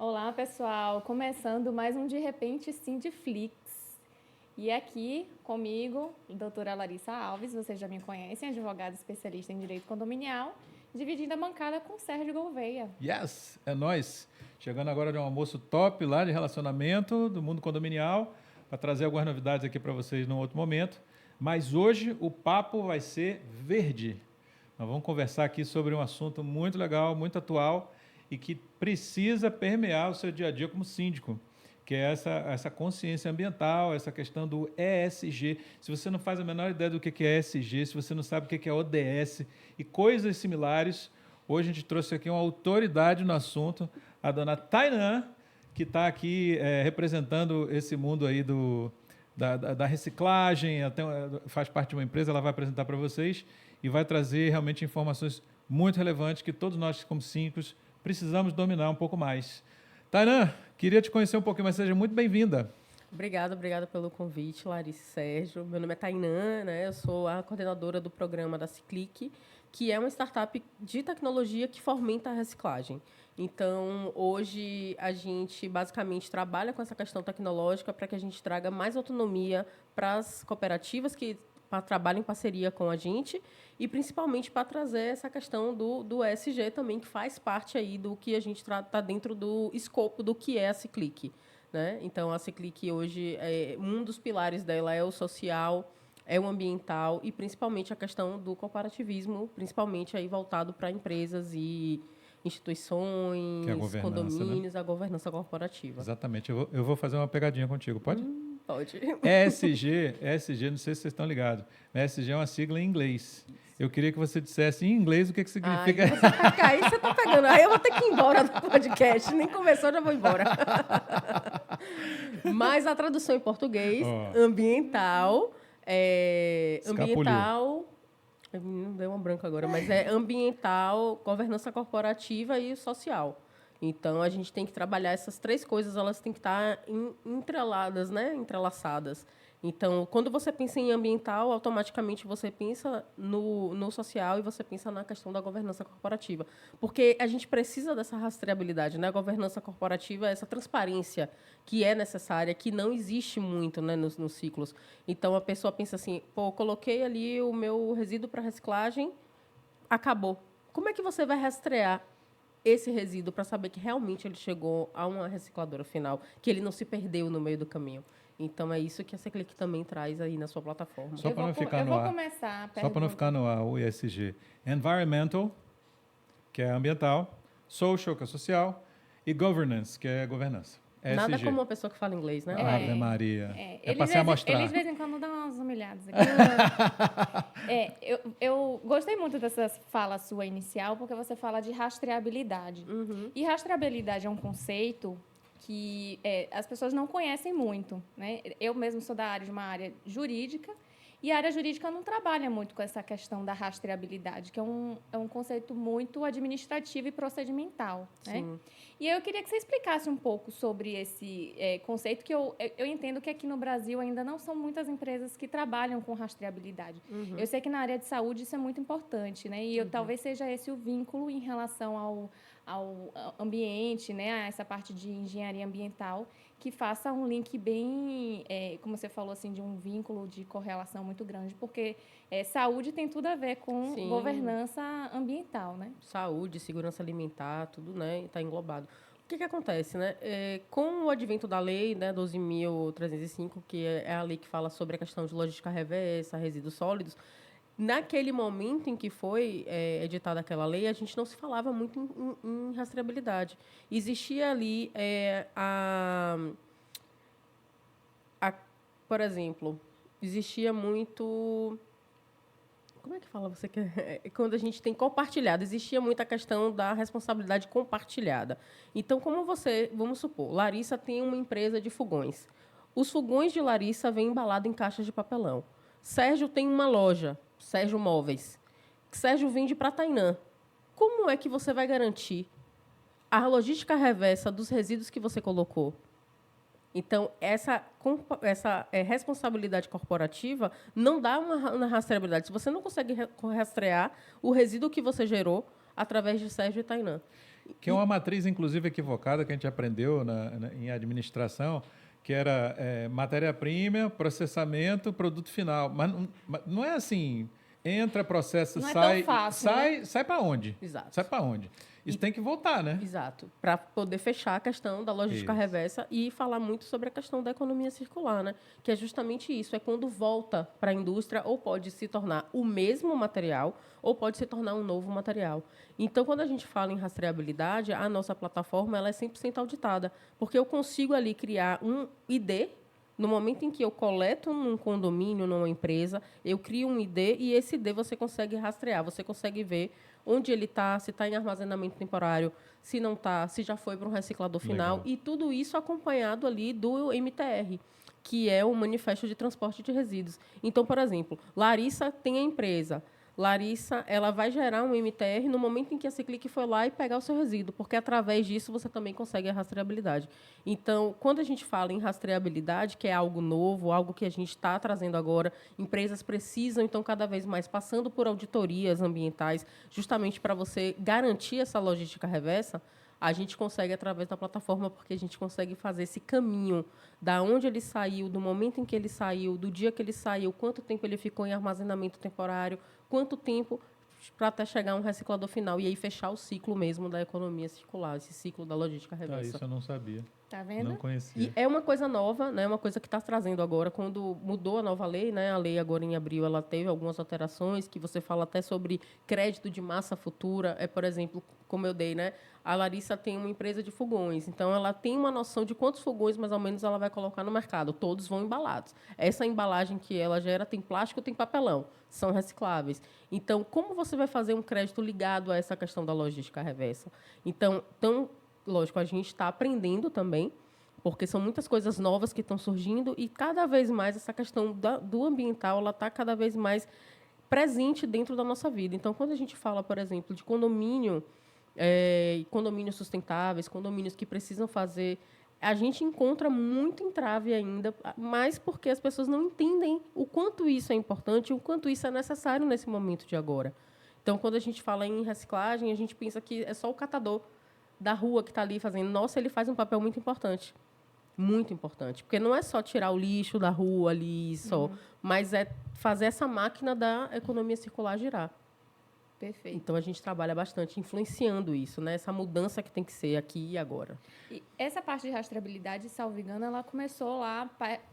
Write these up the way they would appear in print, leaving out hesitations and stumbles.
Olá, pessoal! Começando mais um De Repente Sindiflix. E aqui comigo, a doutora Larissa Alves, vocês já me conhecem, advogada especialista em direito condominial, dividindo a bancada com Sérgio Gouveia. Yes, é nós. Chegando agora de um almoço top lá de relacionamento do mundo condominial, para trazer algumas novidades aqui para vocês num outro momento. Mas hoje o papo vai ser verde. Nós vamos conversar aqui sobre um assunto muito legal, muito atual e que precisa permear o seu dia a dia como síndico, que é essa consciência ambiental, essa questão do ESG. Se você não faz a menor ideia do que é ESG, se você não sabe o que é ODS e coisas similares, hoje a gente trouxe aqui uma autoridade no assunto, a dona Tainã, que está aqui representando esse mundo aí da reciclagem, faz parte de uma empresa, ela vai apresentar para vocês e vai trazer realmente informações muito relevantes que todos nós, como síndicos, precisamos dominar um pouco mais. Tainã, queria te conhecer um pouquinho mais, seja muito bem-vinda. Obrigada pelo convite, Larissa e Sérgio. Meu nome é Tainã, né? Eu sou a coordenadora do programa da Ciclic, que é uma startup de tecnologia que fomenta a reciclagem. Então, hoje, a gente basicamente trabalha com essa questão tecnológica para que a gente traga mais autonomia para as cooperativas que trabalham em parceria com a gente e, principalmente, para trazer essa questão do ESG também, que faz parte aí do que a gente está dentro do escopo do que é a Ciclic. Né? Então, a Ciclic hoje, um dos pilares dela é o social, é o ambiental e, principalmente, a questão do cooperativismo, principalmente aí voltado para empresas e instituições, condomínios, né? A governança corporativa. Exatamente. Eu vou fazer uma pegadinha contigo, pode? Pode. ESG, não sei se vocês estão ligados, ESG é uma sigla em inglês. Eu queria que você dissesse em inglês o que significa. Aí você está pegando. Aí eu vou ter que ir embora do podcast. Nem começou, já vou embora. Mas a tradução em português, ambiental... ambiental... Não deu uma branca agora, mas é ambiental, governança corporativa e social. Então, a gente tem que trabalhar essas três coisas, elas têm que estar entreladas, né? Entrelaçadas. Então, quando você pensa em ambiental, automaticamente você pensa no social e você pensa na questão da governança corporativa. Porque a gente precisa dessa rastreabilidade, né? A governança corporativa, essa transparência que é necessária, que não existe muito, né, nos ciclos. Então, a pessoa pensa assim, coloquei ali o meu resíduo para reciclagem, acabou. Como é que você vai rastrear esse resíduo para saber que realmente ele chegou a uma recicladora final, que ele não se perdeu no meio do caminho? Então, é isso que a Ciclic também traz aí na sua plataforma. Só para não ficar no ar. Só para não ficar no ar, o ESG. Environmental, que é ambiental, social, que é social, e governance, que é governança. ESG. Nada como uma pessoa que fala inglês, né? Ave Maria. É para se amostrar. Eles, de vez em quando, dão umas humilhadas aqui. Eu gostei muito dessa fala sua inicial, porque você fala de rastreabilidade. Uhum. E rastreabilidade é um conceito que as pessoas não conhecem muito, né? Eu mesmo sou da área de uma área jurídica, e a área jurídica não trabalha muito com essa questão da rastreabilidade, que é um conceito muito administrativo e procedimental, né? E eu queria que você explicasse um pouco sobre esse conceito, que eu entendo que aqui no Brasil ainda não são muitas empresas que trabalham com rastreabilidade. Uhum. Eu sei que na área de saúde isso é muito importante, né? E talvez seja esse o vínculo em relação ao ambiente, né? A essa parte de engenharia ambiental, que faça um link bem, como você falou, assim, de um vínculo de correlação muito grande, porque saúde tem tudo a ver com governança ambiental, né? Saúde, segurança alimentar, tudo, né, está englobado. O que acontece, né? Com o advento da lei, né, 12.305, que é a lei que fala sobre a questão de logística reversa, resíduos sólidos, naquele momento em que foi editada aquela lei, a gente não se falava muito em rastreabilidade. Existia ali por exemplo, existia muito... Como é que fala você? Quando a gente tem compartilhado, existia muita questão da responsabilidade compartilhada. Então, vamos supor, Larissa tem uma empresa de fogões. Os fogões de Larissa vêm embalados em caixas de papelão. Sérgio tem uma loja, Sérgio Móveis. Sérgio vende para Tainã. Como é que você vai garantir a logística reversa dos resíduos que você colocou? Então, essa responsabilidade corporativa não dá uma rastreabilidade. Se você não consegue rastrear o resíduo que você gerou através de Sérgio e Tainã. Que é uma matriz, inclusive, equivocada que a gente aprendeu em administração, que era matéria-prima, processamento, produto final. Mas não é assim, entra, processa, Não é sai, tão fácil, né? sai para onde? Exato. Sai para onde? Isso tem que voltar, né? Exato. Para poder fechar a questão da logística Isso. reversa e falar muito sobre a questão da economia circular, né? Que é justamente isso, é quando volta para a indústria ou pode se tornar o mesmo material ou pode se tornar um novo material. Então, quando a gente fala em rastreabilidade, a nossa plataforma ela é 100% auditada, porque eu consigo ali criar um ID. No momento em que eu coleto num condomínio, numa empresa, eu crio um ID e esse ID você consegue rastrear, você consegue ver onde ele está, se está em armazenamento temporário, se não está, se já foi para um reciclador final. Legal. E tudo isso acompanhado ali do MTR, que é o Manifesto de Transporte de Resíduos. Então, por exemplo, Larissa tem a empresa. Larissa, ela vai gerar um MTR no momento em que a Ciclic foi lá e pegar o seu resíduo, porque através disso você também consegue a rastreabilidade. Então, quando a gente fala em rastreabilidade, que é algo novo, algo que a gente está trazendo agora, empresas precisam, então, cada vez mais passando por auditorias ambientais, justamente para você garantir essa logística reversa, a gente consegue através da plataforma, porque a gente consegue fazer esse caminho da onde ele saiu, do momento em que ele saiu, do dia que ele saiu, quanto tempo ele ficou em armazenamento temporário, quanto tempo para até chegar a um reciclador final e aí fechar o ciclo mesmo da economia circular, esse ciclo da logística Tá, reversa. isso eu não sabia. Tá vendo? Não conhecia. E é uma coisa nova, né? Uma coisa que está trazendo agora, quando mudou a nova lei, né? A lei agora em abril, ela teve algumas alterações, que você fala até sobre crédito de massa futura. Por exemplo, como eu dei, né? A Larissa tem uma empresa de fogões, então ela tem uma noção de quantos fogões, mais ou menos, ela vai colocar no mercado. Todos vão embalados. Essa embalagem que ela gera tem plástico, tem papelão, são recicláveis. Então, como você vai fazer um crédito ligado a essa questão da logística reversa? Então, lógico, a gente está aprendendo também, porque são muitas coisas novas que estão surgindo e cada vez mais essa questão do ambiental ela está cada vez mais presente dentro da nossa vida. Então, quando a gente fala, por exemplo, de condomínios sustentáveis, condomínios que precisam fazer, a gente encontra muito entrave ainda, mas porque as pessoas não entendem o quanto isso é importante, o quanto isso é necessário nesse momento de agora. Então, quando a gente fala em reciclagem, a gente pensa que é só o catador da rua que está ali fazendo. Nossa, ele faz um papel muito importante. Muito importante. Porque não é só tirar o lixo da rua ali, só, mas é fazer essa máquina da economia circular girar. Perfeito. Então, a gente trabalha bastante influenciando isso, né? Essa mudança que tem que ser aqui e agora. E essa parte de rastreabilidade, salvo engano, ela começou lá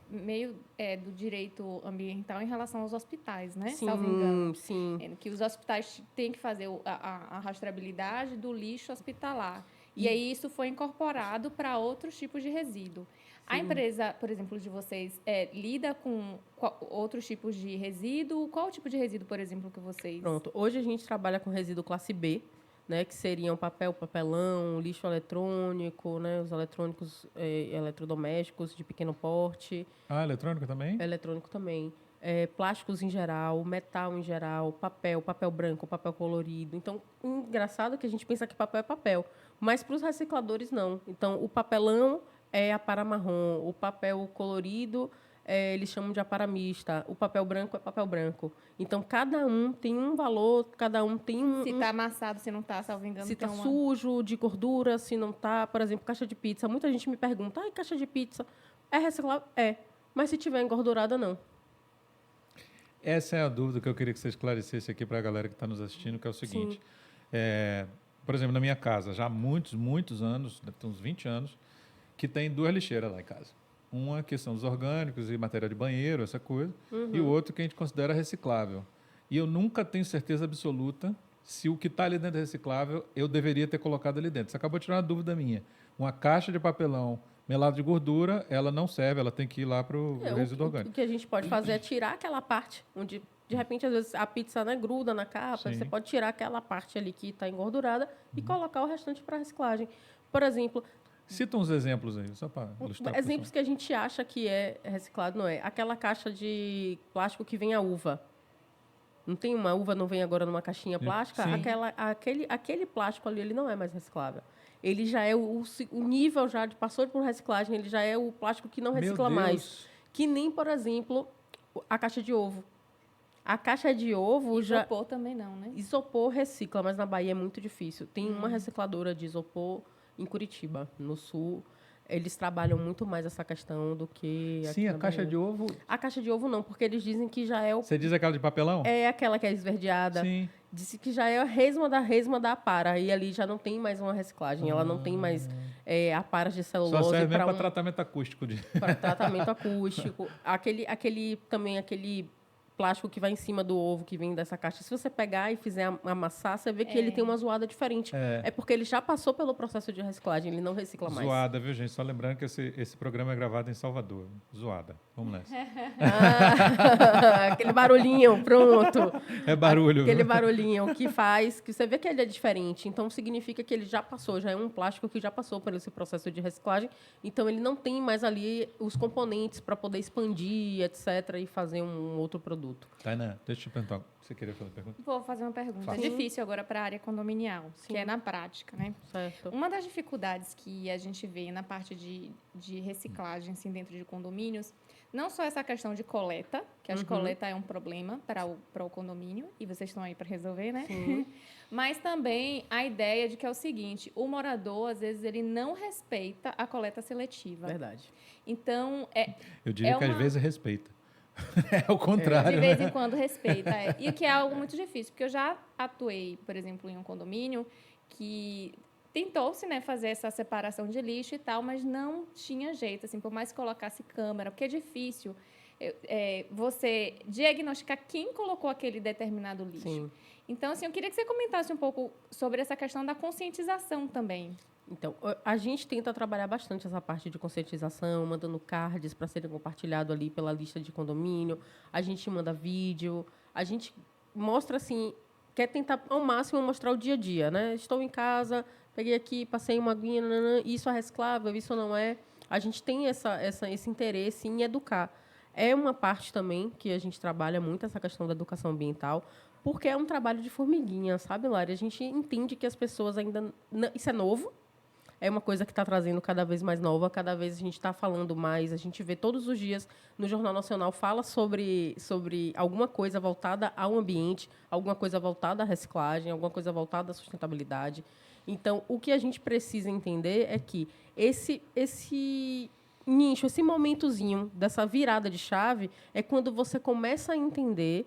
meio do direito ambiental em relação aos hospitais, né? Sim, Salvo engano. sim. Que os hospitais têm que fazer a rastreabilidade do lixo hospitalar. E aí isso foi incorporado para outros tipos de resíduo. A empresa, por exemplo, de vocês, lida com outros tipos de resíduo? Qual o tipo de resíduo, por exemplo, que vocês... Pronto. Hoje a gente trabalha com resíduo classe B, né, que seriam papel, papelão, lixo eletrônico, né, os eletrônicos eletrodomésticos de pequeno porte. Ah, eletrônica também? Eletrônico também. Plásticos em geral, metal em geral, papel branco, papel colorido. Então, engraçado que a gente pensa que papel é papel, mas para os recicladores não. Então, o papelão é apara marrom, o papel colorido eles chamam de apara mista, o papel branco é papel branco. Então, cada um tem um valor, cada um tem um... Se está amassado, se não está, salvo engano. Se está tem uma... sujo, de gordura, se não está. Por exemplo, caixa de pizza. Muita gente me pergunta, caixa de pizza é reciclável? É. Mas se tiver engordurada, não. Essa é a dúvida que eu queria que você esclarecesse aqui para a galera que está nos assistindo, que é o seguinte. Por exemplo, na minha casa, já há muitos, muitos anos, deve ter uns 20 anos, que tem 2 lixeiras lá em casa. Uma que são os orgânicos e matéria de banheiro, essa coisa, e o outro que a gente considera reciclável. E eu nunca tenho certeza absoluta se o que está ali dentro é reciclável, eu deveria ter colocado ali dentro. Você acabou de tirar uma dúvida minha. Uma caixa de papelão melado de gordura, ela não serve, ela tem que ir lá para o resíduo orgânico. O que a gente pode fazer é tirar aquela parte onde, de repente, às vezes a pizza gruda na capa, Sim. você pode tirar aquela parte ali que está engordurada e colocar o restante para reciclagem. Por exemplo, Cita uns exemplos aí, só para ilustrar. exemplos que a gente acha que é reciclado, não é? Aquela caixa de plástico que vem a uva. Não tem uma uva, não vem agora numa caixinha plástica? Sim. Aquele plástico ali, ele não é mais reciclável. Ele já é o nível, já passou por reciclagem, ele já é o plástico que não recicla mais. Que nem, por exemplo, a caixa de ovo. A caixa de ovo já... Isopor também não, né? Isopor recicla, mas na Bahia é muito difícil. Tem uma recicladora de isopor em Curitiba, no sul. Eles trabalham muito mais essa questão do que aqui Sim, a na caixa Bahia. de ovo. A caixa de ovo não, porque eles dizem que já é Você diz aquela de papelão? é aquela que é esverdeada. Sim. Disse que já é a resma da para. E ali já não tem mais uma reciclagem. Ela não tem mais aparas de Só celulose serve mesmo para para tratamento acústico. para tratamento acústico. Aquele plástico que vai em cima do ovo, que vem dessa caixa. Se você pegar e fizer amassar, você vê que ele tem uma zoada diferente. É porque ele já passou pelo processo de reciclagem, ele não recicla mais. Zoada, viu, gente? Só lembrando que esse programa é gravado em Salvador. Zoada. Vamos nessa. Aquele barulhinho, pronto. É barulho. Aquele viu? barulhinho que faz, que você vê que ele é diferente. Então, significa que ele já passou, já é um plástico que já passou por esse processo de reciclagem. Então, ele não tem mais ali os componentes para poder expandir, etc., e fazer um outro produto. Tainá, deixa eu te perguntar. Você queria fazer uma pergunta? Vou fazer uma pergunta. Faça. É difícil agora para a área condominial, Sim. que é na prática, né? Certo. Uma das dificuldades que a gente vê na parte de reciclagem, assim, dentro de condomínios, não só essa questão de coleta, que acho que coleta é um problema para o condomínio, e vocês estão aí para resolver, né? Sim. Mas também a ideia de que é o seguinte, o morador, às vezes, ele não respeita a coleta seletiva. Verdade. Então, Eu diria É que às uma- vezes respeita. É o contrário, de vez né? em quando respeita. E que é algo muito difícil, porque eu já atuei, por exemplo, em um condomínio que tentou-se, né, fazer essa separação de lixo e tal, mas não tinha jeito, assim, por mais que colocasse câmera, porque é difícil você diagnosticar quem colocou aquele determinado lixo. Sim. Então, assim, eu queria que você comentasse um pouco sobre essa questão da conscientização também. Então, a gente tenta trabalhar bastante essa parte de conscientização, mandando cards para serem compartilhados ali pela lista de condomínio. A gente manda vídeo, a gente mostra assim, quer tentar ao máximo mostrar o dia a dia, né? Estou em casa, peguei aqui, passei uma aguinha, nanã, isso é reciclável, isso não é. A gente tem esse interesse em educar. É uma parte também que a gente trabalha muito essa questão da educação ambiental, porque é um trabalho de formiguinha, sabe, Lari? A gente entende que as pessoas ainda isso é novo. É uma coisa que está trazendo cada vez mais nova, cada vez a gente está falando mais, a gente vê todos os dias no Jornal Nacional, fala sobre alguma coisa voltada ao ambiente, alguma coisa voltada à reciclagem, alguma coisa voltada à sustentabilidade. Então, o que a gente precisa entender é que esse nicho, esse momentozinho dessa virada de chave, é quando você começa a entender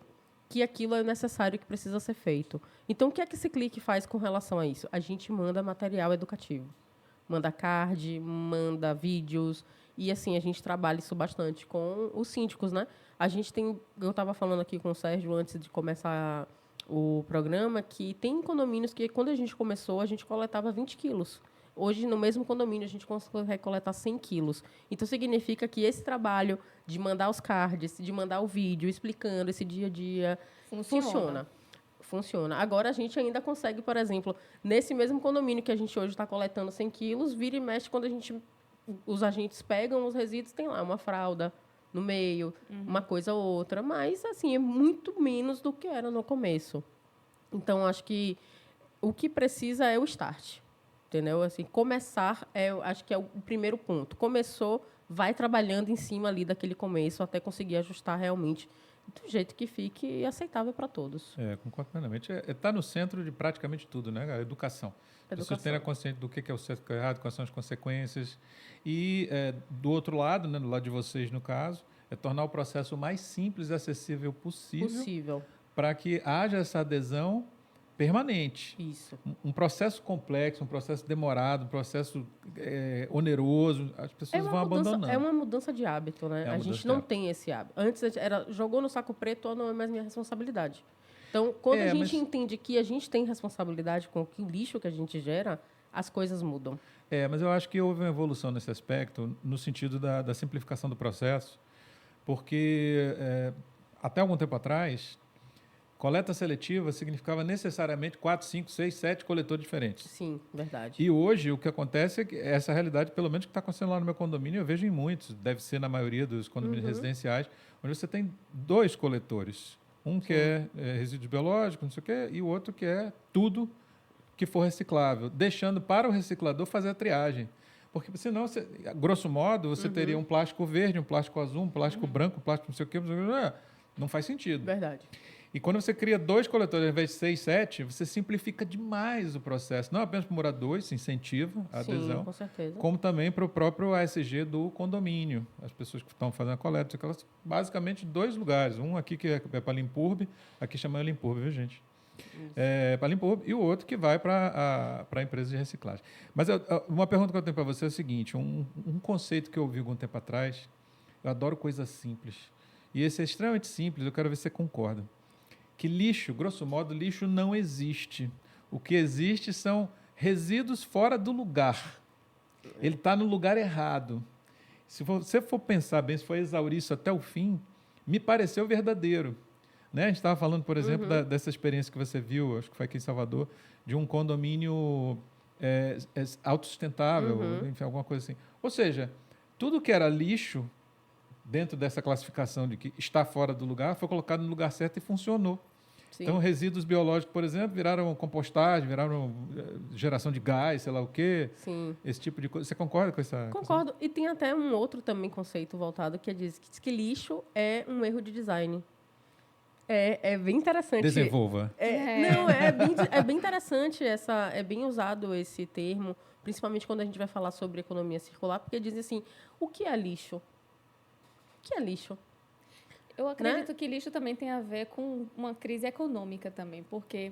que aquilo é necessário e que precisa ser feito. Então, o que é que esse clique faz com relação a isso? A gente manda material educativo. Manda card, manda vídeos. E, assim, a gente trabalha isso bastante com os síndicos, né? A gente tem... Eu estava falando aqui com o Sérgio antes de começar o programa, que tem condomínios que, quando a gente começou, a gente coletava 20 quilos. Hoje, no mesmo condomínio, a gente consegue coletar 100 quilos. Então, significa que esse trabalho de mandar os cards, de mandar o vídeo explicando esse dia a dia, funciona. Agora, a gente ainda consegue, por exemplo, nesse mesmo condomínio que a gente hoje está coletando 100 quilos, vira e mexe quando os agentes pegam os resíduos, tem lá uma fralda no meio, uma coisa ou outra. Mas, assim, é muito menos do que era no começo. Então, acho que o que precisa é o start. Entendeu? Assim, começar, acho que é o primeiro ponto. Começou, vai trabalhando em cima ali daquele começo até conseguir ajustar realmente do jeito que fique aceitável para todos. Concordo plenamente. Está no centro de praticamente tudo, né? A educação. As pessoas terem consciência do que é o certo e o que é o errado, quais são as consequências. E, do outro lado, né, do lado de vocês, no caso, é tornar o processo o mais simples e acessível possível. Para que haja essa adesão permanente. Isso. Um processo complexo, um processo demorado, um processo oneroso, as pessoas vão abandonando. É uma mudança de hábito, né? A gente não tem esse hábito. Antes era jogou no saco preto, não é mais minha responsabilidade. Então, quando a gente entende que a gente tem responsabilidade com o lixo que a gente gera, as coisas mudam. Mas eu acho que houve uma evolução nesse aspecto, no sentido da simplificação do processo, porque até algum tempo atrás, coleta seletiva significava necessariamente 4, 5, 6, 7 coletores diferentes. Sim, verdade. E hoje o que acontece é que essa realidade, pelo menos que está acontecendo lá no meu condomínio, eu vejo em muitos, deve ser na maioria dos condomínios residenciais, onde você tem 2 coletores. Um que é resíduos biológicos, não sei o quê, e o outro que é tudo que for reciclável, deixando para o reciclador fazer a triagem. Porque senão, grosso modo, você teria um plástico verde, um plástico azul, um plástico branco, um plástico não sei o quê, Não faz sentido. Verdade. E quando você cria 2 coletores, ao invés de 6, 7, você simplifica demais o processo. Não apenas para o morador, isso incentiva a adesão, Sim, com certeza. como também para o próprio ASG do condomínio. As pessoas que estão fazendo a coleta, elas, basicamente 2 lugares. Um aqui que é para Limpurbe, aqui chama Limpurbe, viu, gente? É, para Limpurbe, e o outro que vai para a empresa de reciclagem. Mas uma pergunta que eu tenho para você é o seguinte, um conceito que eu ouvi algum tempo atrás, eu adoro coisas simples, e esse é extremamente simples, eu quero ver se você concorda. Que lixo, grosso modo, lixo não existe. O que existe são resíduos fora do lugar. Ele está no lugar errado. Se você for pensar bem, se for exaurir isso até o fim, me pareceu verdadeiro. Né? A gente estava falando, por exemplo, dessa experiência que você viu, acho que foi aqui em Salvador, de um condomínio autossustentável, enfim, alguma coisa assim. Ou seja, tudo que era lixo, dentro dessa classificação de que está fora do lugar, foi colocado no lugar certo e funcionou. Sim. Então, resíduos biológicos, por exemplo, viraram compostagem, viraram geração de gás, sei lá o quê. Sim. Esse tipo de coisa. Você concorda com essa? Concordo. E tem até um outro também conceito voltado que diz que lixo é um erro de design. É bem interessante. Desenvolva. Não, é bem interessante, é bem usado esse termo, principalmente quando a gente vai falar sobre economia circular, porque dizem assim, o que é lixo? O que é lixo? Eu acredito que lixo também tem a ver com uma crise econômica também, porque,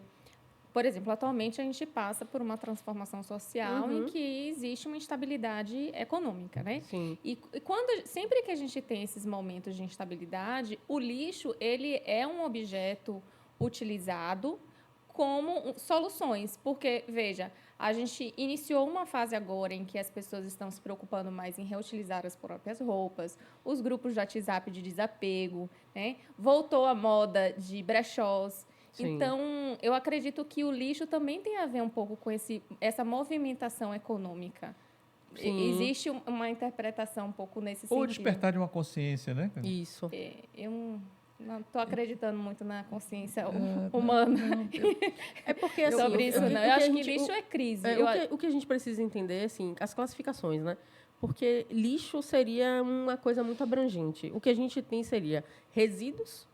por exemplo, atualmente a gente passa por uma transformação social em que existe uma instabilidade econômica, né? Sim. E sempre que a gente tem esses momentos de instabilidade, o lixo ele é um objeto utilizado como soluções, porque, veja, a gente iniciou uma fase agora em que as pessoas estão se preocupando mais em reutilizar as próprias roupas, os grupos de WhatsApp de desapego, né? Voltou a moda de brechós. Sim. Então, eu acredito que o lixo também tem a ver um pouco com essa movimentação econômica. Sim. Existe uma interpretação um pouco nesse Ou sentido. despertar de uma consciência, né? Isso. Eu não estou acreditando muito na consciência humana. É porque, assim, sobre isso, não. Eu acho que lixo é crise. O que a gente precisa entender, assim, as classificações, né? Porque lixo seria uma coisa muito abrangente. O que a gente tem seria resíduos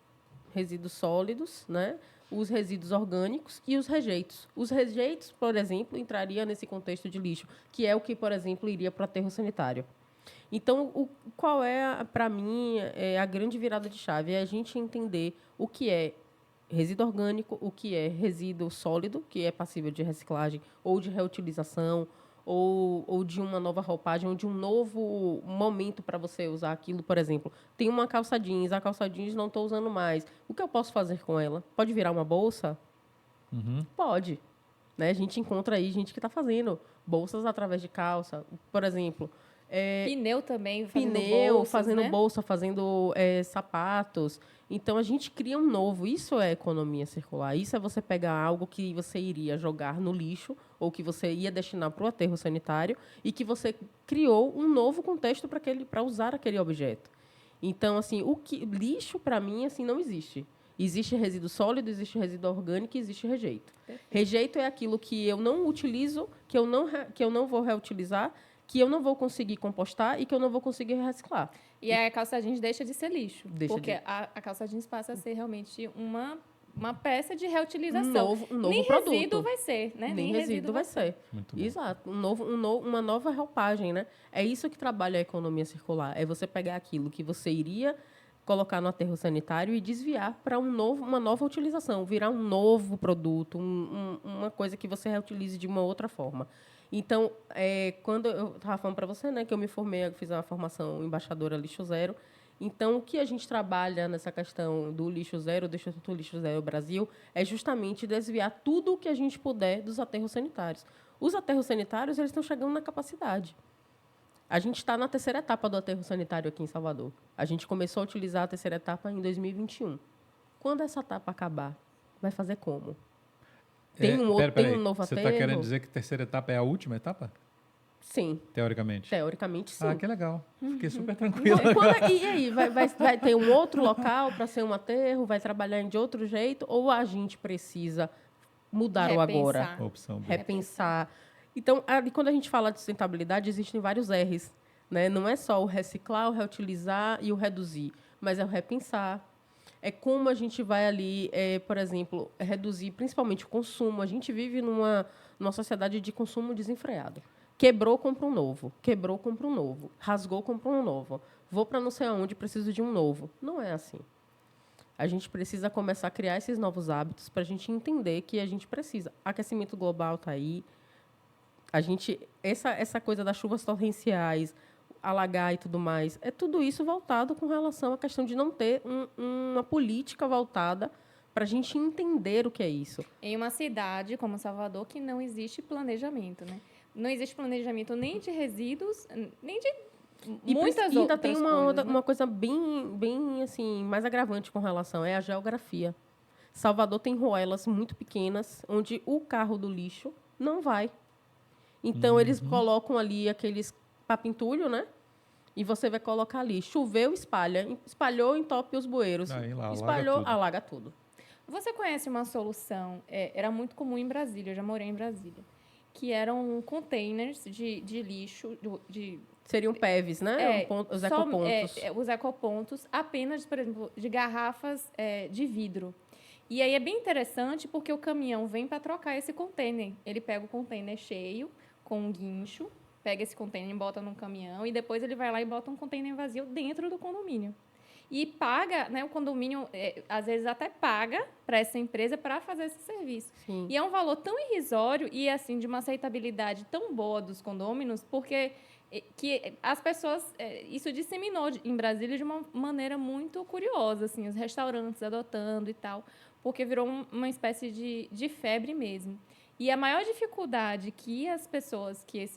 sólidos, né? Os resíduos orgânicos e os rejeitos. Os rejeitos, por exemplo, entraria nesse contexto de lixo, que é o que, por exemplo, iria para o aterro sanitário. Então, qual é, para mim, a grande virada de chave? É a gente entender o que é resíduo orgânico, o que é resíduo sólido, que é passível de reciclagem ou de reutilização, ou de uma nova roupagem, ou de um novo momento para você usar aquilo. Por exemplo, tem uma calça jeans, a calça jeans não estou usando mais. O que eu posso fazer com ela? Pode virar uma bolsa? Pode. Né? A gente encontra aí gente que está fazendo bolsas através de calça. Por exemplo... pneu também, fazendo né? bolsa, fazendo sapatos. Então, a gente cria um novo. Isso é economia circular. Isso é você pegar algo que você iria jogar no lixo ou que você ia destinar para o aterro sanitário e que você criou um novo contexto para usar aquele objeto. Então, assim, lixo, para mim, assim, não existe. Existe resíduo sólido, existe resíduo orgânico e existe rejeito. Rejeito é aquilo que eu não utilizo, que eu não vou reutilizar, que eu não vou conseguir compostar e que eu não vou conseguir reciclar. E aí a calça jeans deixa de ser lixo. Porque a calça jeans passa a ser realmente uma peça de reutilização. Um novo Nem produto. Resíduo vai ser, né? Nem resíduo vai ser. Muito bom. Exato. Uma nova roupagem, né? É isso que trabalha a economia circular. É você pegar aquilo que você iria colocar no aterro sanitário e desviar para uma nova utilização, virar um novo produto, uma coisa que você reutilize de uma outra forma. Então, quando eu estava falando para você, né, que eu me formei, eu fiz uma formação embaixadora Lixo Zero. Então, o que a gente trabalha nessa questão do Lixo Zero, do Instituto Lixo Zero Brasil, é justamente desviar tudo o que a gente puder dos aterros sanitários. Os aterros sanitários, eles estão chegando na capacidade. A gente está na terceira etapa do aterro sanitário aqui em Salvador. A gente começou a utilizar a terceira etapa em 2021. Quando essa etapa acabar, vai fazer como? Tem um novo aterro? Você está querendo dizer que a terceira etapa é a última etapa? Sim. Teoricamente? Teoricamente, sim. Ah, que legal. Fiquei super tranquilo. E aí, vai ter um outro local para ser um aterro? Vai trabalhar de outro jeito? Ou a gente precisa mudar o agora? Opção B. Repensar. Então, quando a gente fala de sustentabilidade, existem vários R's. Né? Não é só o reciclar, o reutilizar e o reduzir, mas é o repensar, é como a gente vai ali, por exemplo, reduzir principalmente o consumo. A gente vive numa sociedade de consumo desenfreado. Quebrou, compra um novo. Quebrou, compra um novo. Rasgou, compra um novo. Vou para não sei aonde, preciso de um novo. Não é assim. A gente precisa começar a criar esses novos hábitos para a gente entender que a gente precisa. Aquecimento global está aí. Essa coisa das chuvas torrenciais, alagar e tudo mais, é tudo isso voltado com relação à questão de não ter uma política voltada para a gente entender o que é isso. Em uma cidade como Salvador, que não existe planejamento, né? Não existe planejamento nem de resíduos, nem de muitas ainda outras tem coisas, né? uma coisa bem assim, mais agravante com relação, é a geografia. Salvador tem ruelas muito pequenas, onde o carro do lixo não vai. Então, eles colocam ali aqueles papintulho, né? E você vai colocar ali. Choveu, espalha. Espalhou, entope os bueiros. Aí lá, Espalhou, tudo. alaga tudo. Você conhece uma solução, era muito comum em Brasília, eu já morei em Brasília, que eram containers de lixo, Seriam PEVs, né? Os ecopontos. Os ecopontos, apenas, por exemplo, de garrafas de vidro. E aí é bem interessante porque o caminhão vem para trocar esse container. Ele pega o container cheio, com um guincho, pega esse container e bota num caminhão, e depois ele vai lá e bota um container vazio dentro do condomínio. E paga, né, o condomínio, às vezes até paga para essa empresa para fazer esse serviço. Sim. E é um valor tão irrisório e, assim, de uma aceitabilidade tão boa dos condôminos, porque que as pessoas, isso disseminou em Brasília de uma maneira muito curiosa, assim, os restaurantes adotando e tal, porque virou uma espécie de febre mesmo. E a maior dificuldade que as pessoas, que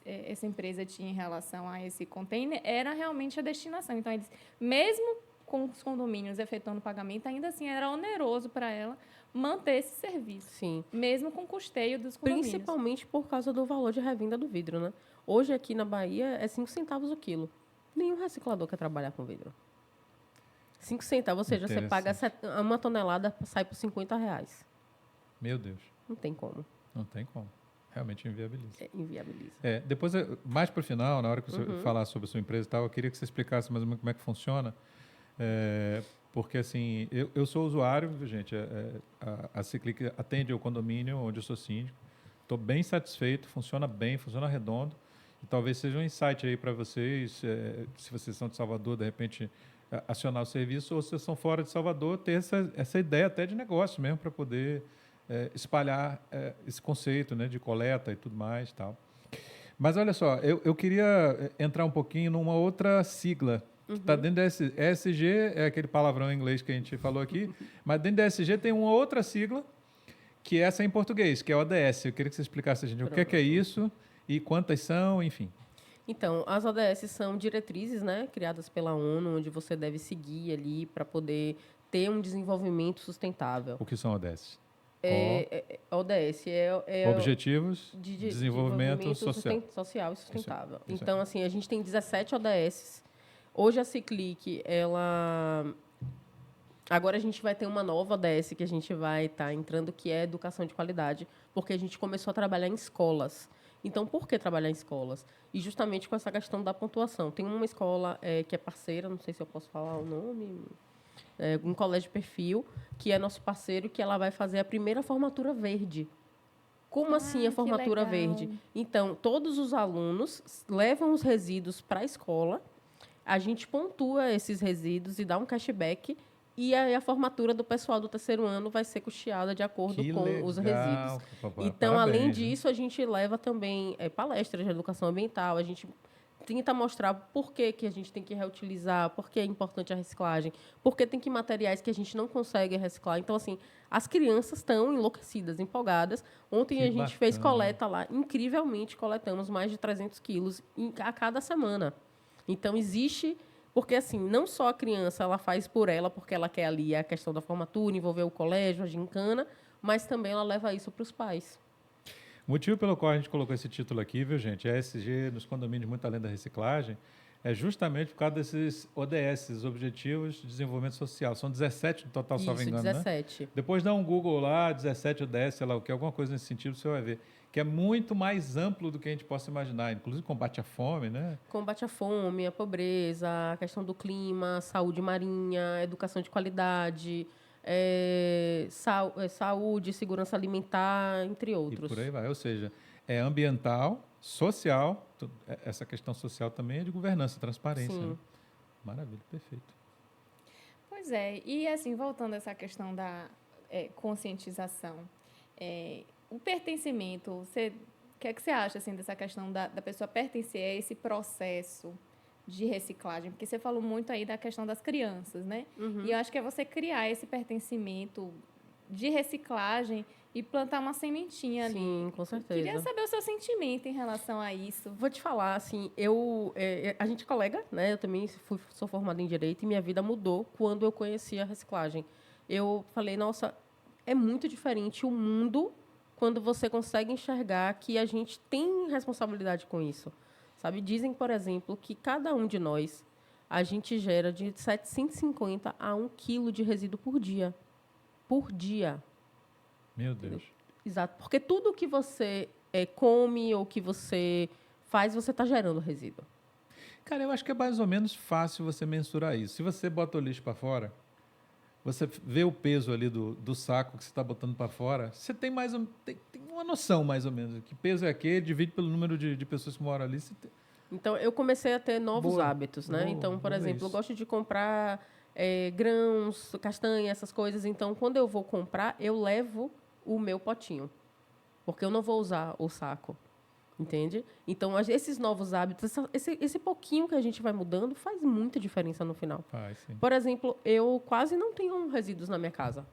essa empresa tinha em relação a esse container era realmente a destinação. Então, eles, mesmo com os condomínios efetuando pagamento, ainda assim era oneroso para ela manter esse serviço. Sim. Mesmo com o custeio dos condomínios. Principalmente por causa do valor de revenda do vidro, né? Hoje, aqui na Bahia, é 5 centavos o quilo. Nenhum reciclador quer trabalhar com vidro. 5 centavos, ou seja, você paga uma tonelada, sai por R$50. Meu Deus. Não tem como. Não tem como. Realmente inviabiliza. Inviabiliza. Depois, mais para o final, na hora que você falar sobre a sua empresa e tal, eu queria que você explicasse mais ou menos como é que funciona. Porque, assim, eu sou usuário, viu, gente? A Ciclic atende o condomínio onde eu sou síndico. Estou bem satisfeito, funciona bem, funciona redondo. E talvez seja um insight aí para vocês, se vocês são de Salvador, de repente, acionar o serviço, ou se vocês são fora de Salvador, ter essa ideia até de negócio mesmo, para poder espalhar esse conceito, né, de coleta e tudo mais e tal. Mas olha só, eu queria entrar um pouquinho numa outra sigla que está dentro da ESG, é aquele palavrão em inglês que a gente falou aqui, mas dentro da ESG tem uma outra sigla, que essa é em português, que é ODS. Eu queria que você explicasse a gente o que é isso e quantas são, enfim. Então, as ODS são diretrizes, né, criadas pela ONU, onde você deve seguir ali para poder ter um desenvolvimento sustentável. O que são ODS? ODS Objetivos de Desenvolvimento Social e Sustentável. Então, assim, a gente tem 17 ODS. Hoje a Ciclic, agora a gente vai ter uma nova ODS que a gente vai estar entrando, que é educação de qualidade, porque a gente começou a trabalhar em escolas. Então, por que trabalhar em escolas? E justamente com essa questão da pontuação. Tem uma escola que é parceira, não sei se eu posso falar o nome, um colégio perfil, que é nosso parceiro, que ela vai fazer a primeira formatura verde. Como assim a formatura verde? Então, todos os alunos levam os resíduos para a escola, a gente pontua esses resíduos e dá um cashback, e a formatura do pessoal do terceiro ano vai ser custeada de acordo com os resíduos. Então, além disso, a gente leva também palestras de educação ambiental, a gente tenta mostrar por que a gente tem que reutilizar, por que é importante a reciclagem, por que tem que materiais que a gente não consegue reciclar. Então, assim, as crianças estão enlouquecidas, empolgadas. Ontem a gente fez coleta lá, incrivelmente coletamos mais de 300 quilos a cada semana. Então, existe... Porque, assim, não só a criança ela faz por ela, porque ela quer ali a questão da formatura, envolver o colégio, a gincana, mas também ela leva isso para os pais. O motivo pelo qual a gente colocou esse título aqui, viu, gente, ESG nos condomínios muito além da reciclagem, é justamente por causa desses ODS, Objetivos de Desenvolvimento Social. São 17 no total, se não me engano, 17. Né? Depois dá um Google lá, 17 ODS, sei lá o que, alguma coisa nesse sentido, você vai ver. que é muito mais amplo do que a gente possa imaginar, inclusive combate à fome, né? Combate à fome, à pobreza, a questão do clima, saúde marinha, educação de qualidade, saúde, segurança alimentar, entre E outros. por aí vai. Ou seja, é ambiental, social, essa questão social também é de governança, transparência. Sim. Né? Maravilha, perfeito. Pois é, e assim, voltando a essa questão da conscientização, o pertencimento, o que é que você acha assim, dessa questão da pessoa pertencer a esse processo de reciclagem? Porque você falou muito aí da questão das crianças, né? E eu acho que é você criar esse pertencimento de reciclagem e plantar uma sementinha ali. Sim, com certeza. Queria saber o seu sentimento em relação a isso. Vou te falar, assim, a gente é colega, né? Eu também sou formada em Direito e minha vida mudou quando eu conheci a reciclagem. Eu falei, nossa, é muito diferente o mundo quando você consegue enxergar que a gente tem responsabilidade com isso, sabe? Dizem, por exemplo, que cada um de nós, a gente gera de 750 a 1 quilo de resíduo por dia. Por dia. Meu Deus. Exato, porque tudo que você come ou que você faz, você está gerando resíduo. Cara, eu acho que é mais ou menos fácil você mensurar isso. Se você bota o lixo para fora, você vê o peso ali do saco que você está botando para fora, você tem tem uma noção mais ou menos. Que peso é aquele, divide pelo número de pessoas que moram ali. Então, eu comecei a ter novos Boa, hábitos, né? boa, Então, por boa exemplo, eu isso. gosto de comprar grãos, castanha, essas coisas. Então, quando eu vou comprar, eu levo o meu potinho. Porque eu não vou usar o saco. Entende? Então, esses novos hábitos, esse pouquinho que a gente vai mudando, faz muita diferença no final. Faz, sim. Por exemplo, eu quase não tenho resíduos na minha casa.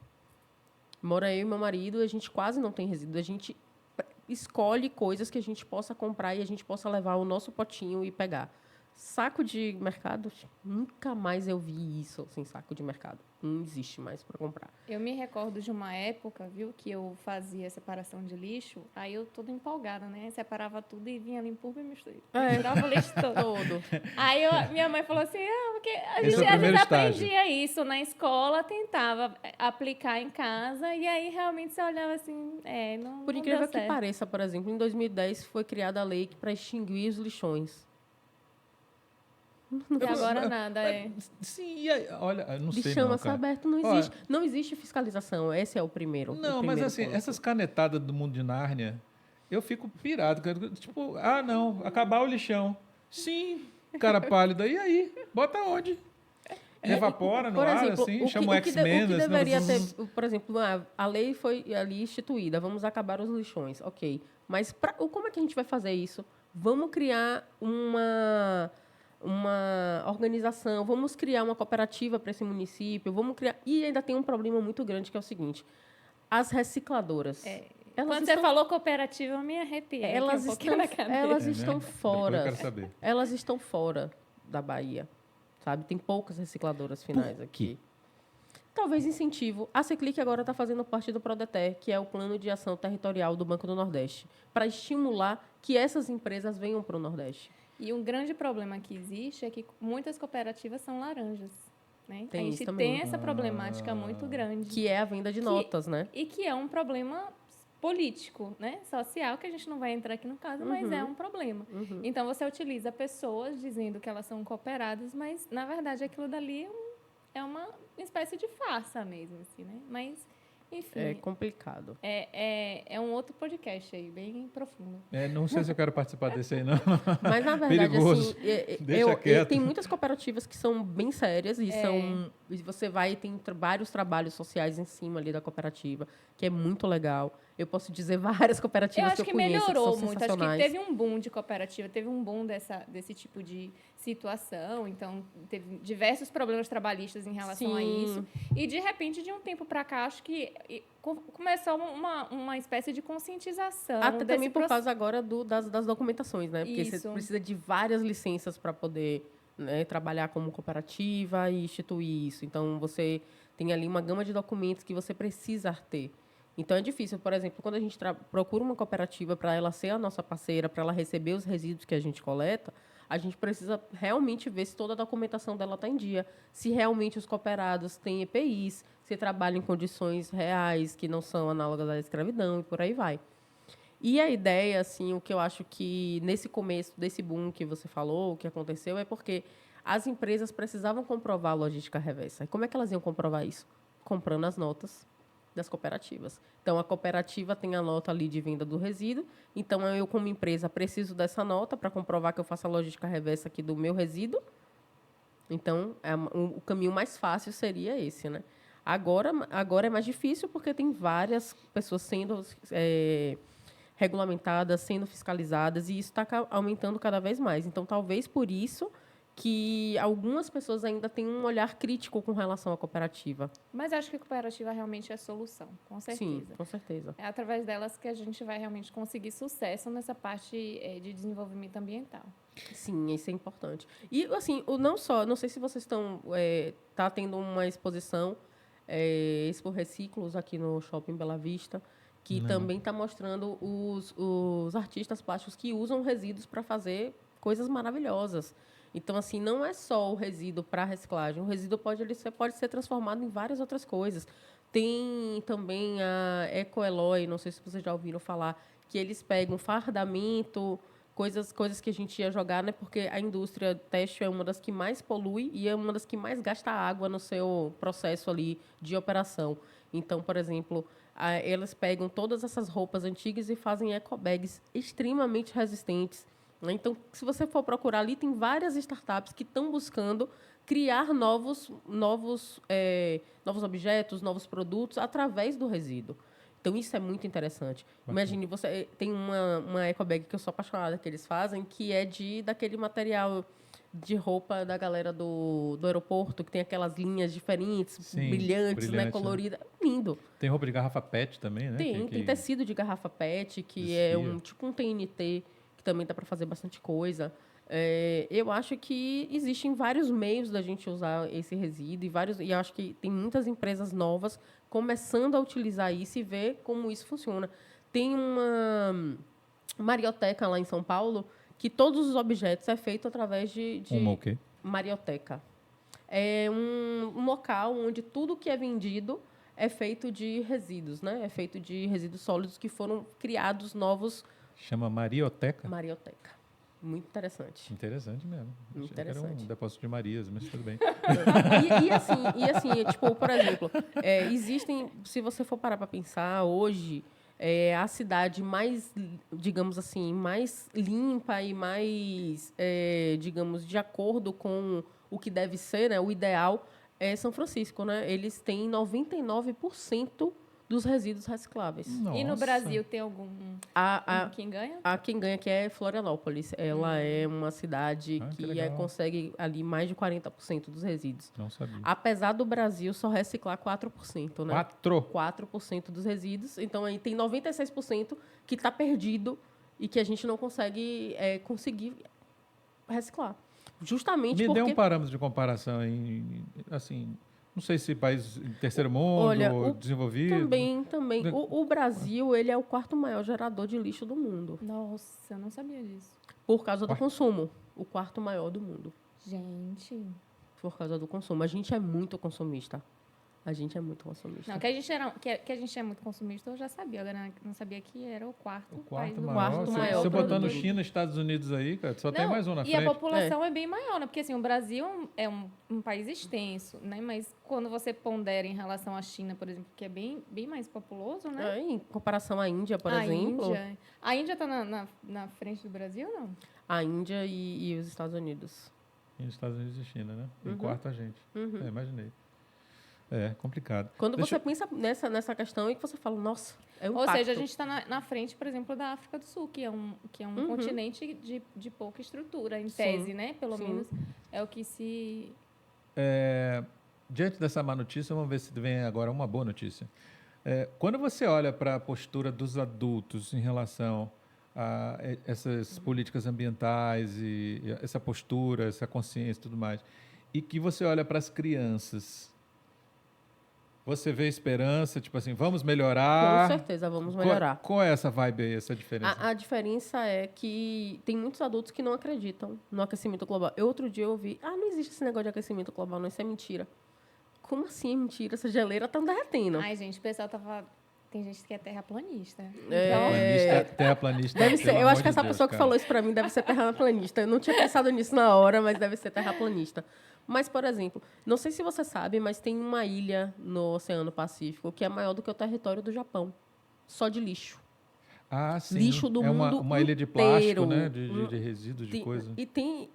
Mora eu e meu marido, a gente quase não tem resíduos. A gente escolhe coisas que a gente possa comprar e a gente possa levar o nosso potinho e pegar. Saco de mercado, nunca mais eu vi isso sem saco de mercado. Não existe mais para comprar. Eu me recordo de uma época, viu, que eu fazia separação de lixo, aí eu toda empolgada, né? Separava tudo e vinha limpar e misturava o lixo todo. Aí minha mãe falou assim, porque a Esse gente é o às vezes primeiro estágio. aprendia isso na escola, tentava aplicar em casa, e aí realmente você olhava assim, não Por não incrível deu que certo. pareça, por exemplo, em 2010 foi criada a lei para extinguir os lixões. E agora nada, Sim, e aí, olha, eu não sei Lixão não, a céu cara. aberto não Olha, existe. Não existe fiscalização. Esse é o primeiro. Não, o mas primeiro assim, ponto. essas canetadas do mundo de Nárnia, eu fico pirado. Cara. Tipo, não, acabar o lixão. Sim, cara pálido. E aí? Bota onde? Evapora no Por ar, exemplo, assim, chama o o que X-Men. assim, deveria ter, por exemplo, a lei foi ali instituída, vamos acabar os lixões, ok. Mas como é que a gente vai fazer isso? Vamos criar uma organização, vamos criar uma cooperativa para esse município, vamos criar... E ainda tem um problema muito grande, que é o seguinte, as recicladoras... Quando você falou cooperativa, eu me arrepiei. Elas estão mesmo? Depois fora. eu quero saber. Elas estão fora da Bahia, sabe? Tem poucas recicladoras finais aqui. Talvez incentivo. A Seclic agora está fazendo parte do Prodeter, que é o Plano de Ação Territorial do Banco do Nordeste, para estimular que essas empresas venham para o Nordeste. E um grande problema que existe é que muitas cooperativas são laranjas. Né? Tem a isso gente também. tem essa problemática muito grande. Que é a venda de notas, né? E que é um problema político, né? Social, que a gente não vai entrar aqui no caso, mas é um problema. Então, você utiliza pessoas dizendo que elas são cooperadas, mas, na verdade, aquilo dali é uma espécie de farsa mesmo, assim, né? Mas, enfim... É complicado. É um outro podcast aí, bem profundo. Não sei se eu quero participar desse aí, não. Mas, na verdade, Perigoso. assim, Deixa quieto. tem muitas cooperativas que são bem sérias e você vai e tem vários trabalhos sociais em cima ali da cooperativa, que é muito legal. Eu posso dizer várias cooperativas que eu conheço, melhorou que são muito. Acho que sensacionais. teve um boom de cooperativa, teve um boom desse tipo de situação. Então, teve diversos problemas trabalhistas em relação a isso. E, de repente, de um tempo para cá, acho que começou uma espécie de conscientização. Até também por causa agora das documentações, né? Porque Isso. você precisa de várias licenças para poder, né, trabalhar como cooperativa e instituir isso. Então, você tem ali uma gama de documentos que você precisa ter. Então, é difícil. Por exemplo, quando a gente procura uma cooperativa para ela ser a nossa parceira, para ela receber os resíduos que a gente coleta, a gente precisa realmente ver se toda a documentação dela está em dia, se realmente os cooperados têm EPIs, se trabalham em condições reais, que não são análogas à escravidão, e por aí vai. E a ideia, assim, o que eu acho que nesse começo desse boom que você falou, o que aconteceu, é porque as empresas precisavam comprovar a logística reversa. E como é que elas iam comprovar isso? Comprando as notas das cooperativas. Então, a cooperativa tem a nota ali de venda do resíduo. Então, eu, como empresa, preciso dessa nota para comprovar que eu faço a logística reversa aqui do meu resíduo. Então, o caminho mais fácil seria esse, né? Agora é mais difícil porque tem várias pessoas sendo regulamentadas, sendo fiscalizadas, e isso está aumentando cada vez mais. Então, talvez por isso que algumas pessoas ainda têm um olhar crítico com relação à cooperativa. Mas acho que a cooperativa realmente é a solução, com certeza. Sim, com certeza. É através delas que a gente vai realmente conseguir sucesso nessa parte de desenvolvimento ambiental. Sim, isso é importante. E, assim, não sei se vocês tá tendo uma exposição, Expo Reciclos, aqui no Shopping Bela Vista, que também está mostrando os artistas plásticos que usam resíduos para fazer coisas maravilhosas. Então, assim, não é só o resíduo para reciclagem. O resíduo pode ser transformado em várias outras coisas. Tem também a EcoEloy, não sei se vocês já ouviram falar, que eles pegam fardamento, coisas que a gente ia jogar, né? Porque a indústria têxtil é uma das que mais polui e é uma das que mais gasta água no seu processo ali de operação. Então, por exemplo, elas pegam todas essas roupas antigas e fazem ecobags extremamente resistentes. Então, se você for procurar ali, tem várias startups que estão buscando criar novos objetos, novos produtos através do resíduo. Então, isso é muito interessante. Imagine, você tem uma ecobag que eu sou apaixonada que eles fazem, que é daquele material de roupa da galera do aeroporto, que tem aquelas linhas diferentes, Sim, brilhantes, brilhante, né, coloridas. Lindo. Tem roupa de garrafa PET também, né? Tem tecido de garrafa PET, que desfia. é tipo um TNT, que também dá para fazer bastante coisa. Eu acho que existem vários meios da gente usar esse resíduo e eu acho que tem muitas empresas novas começando a utilizar isso e ver como isso funciona. Tem uma marioteca lá em São Paulo que todos os objetos é feito através de Uma o quê? marioteca. É um local onde tudo que é vendido é feito de resíduos, né? É feito de resíduos sólidos que foram criados novos. Chama Marioteca? Marioteca. Muito interessante. Interessante mesmo. Muito Achei que era interessante. um depósito de Marias, mas tudo bem. E assim, tipo, por exemplo, existem, se você for parar para pensar, hoje, a cidade mais, digamos assim, mais limpa e mais, digamos, de acordo com o que deve ser, né, o ideal, é São Francisco, né? Eles têm 99% dos resíduos recicláveis. E no Nossa. Brasil tem algum quem ganha? Quem ganha aqui é Florianópolis. Ela é uma cidade que que legal. consegue ali mais de 40% dos resíduos. Não sabia. Apesar do Brasil só reciclar 4%, né? 4% dos resíduos. Então, aí tem 96% que está perdido e que a gente não consegue conseguir reciclar. Justamente Me porque... dê um parâmetro de comparação aí, assim, não sei se país em terceiro mundo, Olha, ou desenvolvido. Também. O Brasil, ele é o quarto maior gerador de lixo do mundo. Nossa, eu não sabia disso. Por causa do consumo. O quarto maior do mundo. Gente. Por causa do consumo. A gente é muito consumista. Não, que a gente é muito consumista, eu já sabia. Agora não sabia que era o quarto país do maior. quarto Você- maior Você botando produtor. China e Estados Unidos aí, cara, só tem Não, mais um na e frente. a população é bem maior, né? Porque assim, o Brasil é um país extenso, né? Mas quando você pondera em relação à China, por exemplo, que é bem mais populoso, né? Em comparação à Índia, por exemplo. A Índia está na frente do Brasil, não? A Índia e os Estados Unidos. E os Estados Unidos e China, né? Em quarto a gente. Imaginei. É, complicado. Quando Deixa você pensa nessa questão e que você fala, nossa, é um Ou impacto. seja, a gente está na frente, por exemplo, da África do Sul, que é um continente de pouca estrutura, em tese, né? Pelo menos é o que se... Diante dessa má notícia, vamos ver se vem agora uma boa notícia. Quando você olha para a postura dos adultos em relação a essas políticas ambientais e essa postura, essa consciência e tudo mais, e que você olha para as crianças, você vê esperança, tipo assim, vamos melhorar? Com certeza, vamos melhorar. Qual é essa vibe aí, essa diferença? A diferença é que tem muitos adultos que não acreditam no aquecimento global. Outro dia eu ouvi, não existe esse negócio de aquecimento global, não, isso é mentira. Como assim é mentira? Essa geleira tá derretendo. Ai, gente, o pessoal tava Tem gente que é terraplanista. Terraplanista. Deve ser, pelo eu amor acho que de essa Deus, pessoa que cara. falou isso pra mim deve ser terraplanista. Eu não tinha pensado nisso na hora, mas deve ser terraplanista. Mas, por exemplo, não sei se você sabe, mas tem uma ilha no Oceano Pacífico que é maior do que o território do Japão. Só de lixo. Ah, sim. Lixo do é mundo uma ilha de plástico, inteiro. né? De resíduos de coisa. E tem,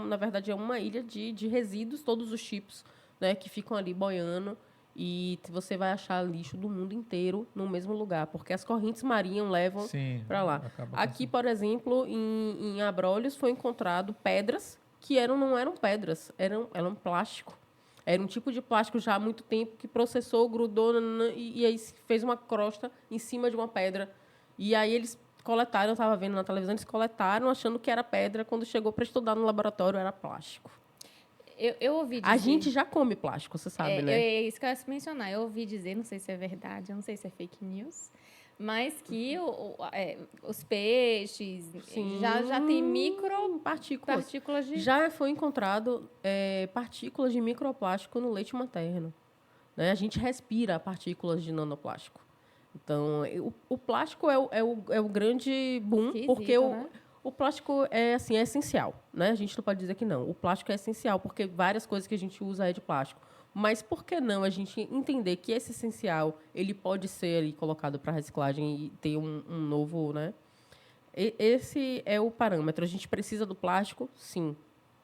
na verdade, é uma ilha de resíduos, todos os tipos, né, que ficam ali boiando. E você vai achar lixo do mundo inteiro no mesmo lugar, porque as correntes marinhas levam Sim. para lá. acaba Aqui, acontecendo. por exemplo, em Abrolhos foi encontrado pedras que não eram pedras, eram plástico. Era um tipo de plástico já há muito tempo que processou, grudou e aí fez uma crosta em cima de uma pedra. E aí eles coletaram, eu estava vendo na televisão, eles coletaram achando que era pedra, quando chegou para estudar no laboratório era plástico. Eu ouvi dizer... A gente já come plástico, você sabe, né? É isso que eu ia mencionar. Eu ouvi dizer, não sei se é verdade, eu não sei se é fake news, mas que os peixes Sim, já tem micro partículas. partículas de... Já foi encontrado partículas de microplástico no leite materno. Né? A gente respira partículas de nanoplástico. Então, o plástico é o grande boom, Esquisito, porque né? o plástico é essencial. Né? A gente não pode dizer que não. O plástico é essencial, porque várias coisas que a gente usa é de plástico. Mas por que não a gente entender que esse essencial ele pode ser ali colocado para reciclagem e ter um novo... Né? Esse é o parâmetro. A gente precisa do plástico? Sim.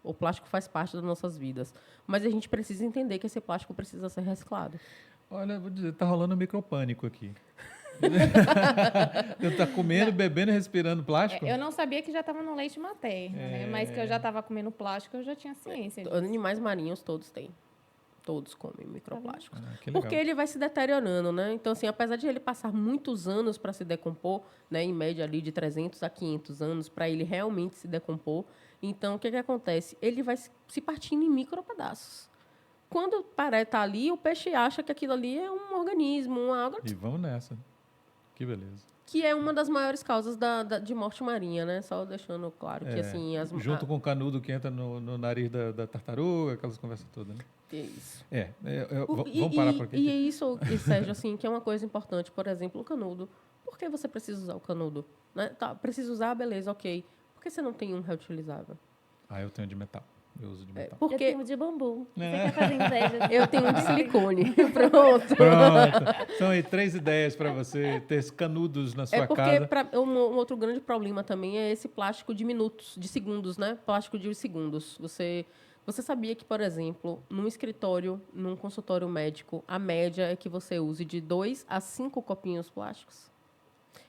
O plástico faz parte das nossas vidas. Mas a gente precisa entender que esse plástico precisa ser reciclado. Olha, vou dizer, tá rolando um micropânico aqui. Eu tá comendo, bebendo e respirando plástico? Eu não sabia que já estava no leite materno, né? Mas que eu já estava comendo plástico, eu já tinha ciência disso. Animais marinhos todos têm. Todos comem microplástico. Que legal. Porque ele vai se deteriorando, né? Então, assim, apesar de ele passar muitos anos para se decompor, né, em média ali de 300 a 500 anos para ele realmente se decompor, então o que acontece? Ele vai se partindo em micropedaços. Quando tá ali, o peixe acha que aquilo ali é um organismo, uma água, E vamos nessa. Que beleza. que é uma das maiores causas de morte marinha, né? Só deixando claro que assim Junto com o canudo que entra no nariz da tartaruga, aquelas conversas todas, né? isso. Vamos parar por aqui. E é isso, Sérgio, assim, que é uma coisa importante. Por exemplo, o canudo. Por que você precisa usar o canudo? Né? Tá, precisa usar, beleza, ok. Por que você não tem um reutilizável? Eu tenho de metal. Eu uso de metal. Eu Porque tenho de bambu. Você quer fazer inveja? eu tenho um de silicone. Pronto. Pronto. São aí 3 ideias para você ter canudos na sua Porque casa. um outro grande problema também é esse plástico de minutos, de segundos, né? Plástico de segundos. Você sabia que, por exemplo, num escritório, num consultório médico, a média é que você use de 2 a 5 copinhos plásticos?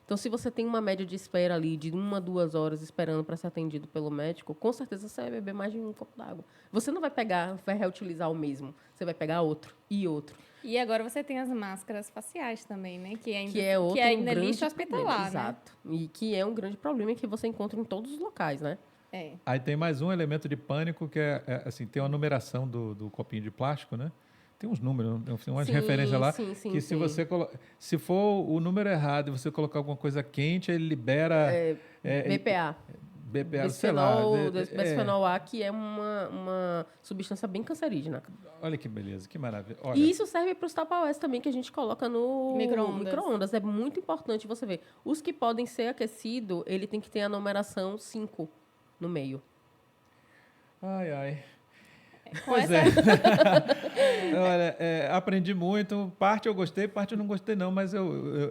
Então, se você tem uma média de espera ali de 1 a 2 horas esperando para ser atendido pelo médico, com certeza você vai beber mais de um copo d'água. Você não vai reutilizar o mesmo. Você vai pegar outro e outro. E agora você tem as máscaras faciais também, né? Que É outro ainda é grande lixo problema. hospitalar, né? Exato. E que é um grande problema que você encontra em todos os locais, né? É. Aí tem mais um elemento de pânico que assim, tem uma numeração do copinho de plástico, né? Tem uns números, tem umas referências lá, sim, que se você se for o número errado e você colocar alguma coisa quente, ele libera BPA. BPA, sei lá. Bisfenol A, que é uma substância bem cancerígena. Olha que beleza, que maravilha. Olha, E isso serve para os tapaués também, que a gente coloca no Micro-ondas. É muito importante você ver. Os que podem ser aquecidos, ele tem que ter a numeração 5 no meio. ai. Com Pois essa... Olha, aprendi muito. Parte eu gostei, parte eu não gostei não, mas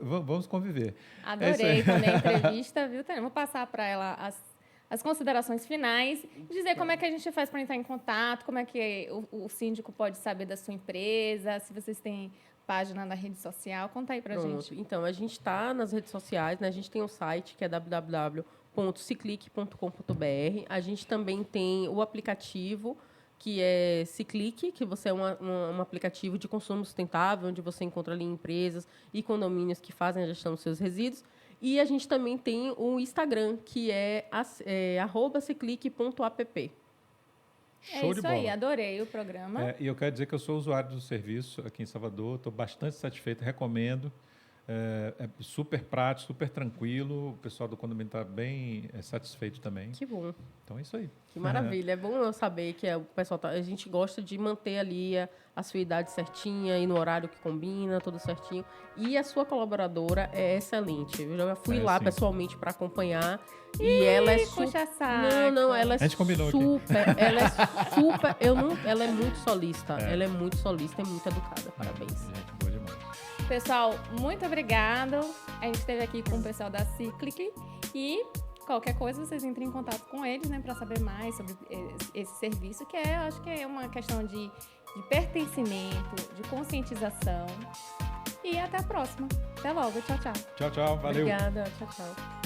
vamos conviver. Adorei também a entrevista, viu, Tânia? Vou passar para ela as considerações finais, dizer como é que a gente faz para entrar em contato, como é que o síndico pode saber da sua empresa, se vocês têm página na rede social. Conta aí para a gente. Então, a gente está nas redes sociais, né? A gente tem um site que é www.ciclic.com.br. A gente também tem o aplicativo que é Ciclic, que você é um aplicativo de consumo sustentável, onde você encontra ali empresas e condomínios que fazem a gestão dos seus resíduos. E a gente também tem o Instagram, que é @ciclic.app. Show de bola. Aí, adorei o programa. E eu quero dizer que eu sou usuário do serviço aqui em Salvador, estou bastante satisfeito, recomendo. É super prático, super tranquilo. O pessoal do condomínio está bem satisfeito também. Que bom. Então é isso aí. Que maravilha. É bom eu saber que o pessoal a gente gosta de manter ali a sua idade certinha e no horário que combina, tudo certinho. E a sua colaboradora é excelente. Eu já fui lá sim. pessoalmente para acompanhar e ela é puxa super. Não, ela é A gente combinou super. Ela é super. Ela é muito solista. Ela é muito solista e muito educada. Parabéns. Gente, boa demais. Pessoal, muito obrigado. A gente esteve aqui com o pessoal da Cyclic e qualquer coisa vocês entrem em contato com eles, né, para saber mais sobre esse serviço, que acho que é uma questão de pertencimento, de conscientização. E até a próxima. Até logo. Tchau, tchau. Tchau, valeu. Obrigada. Tchau, tchau.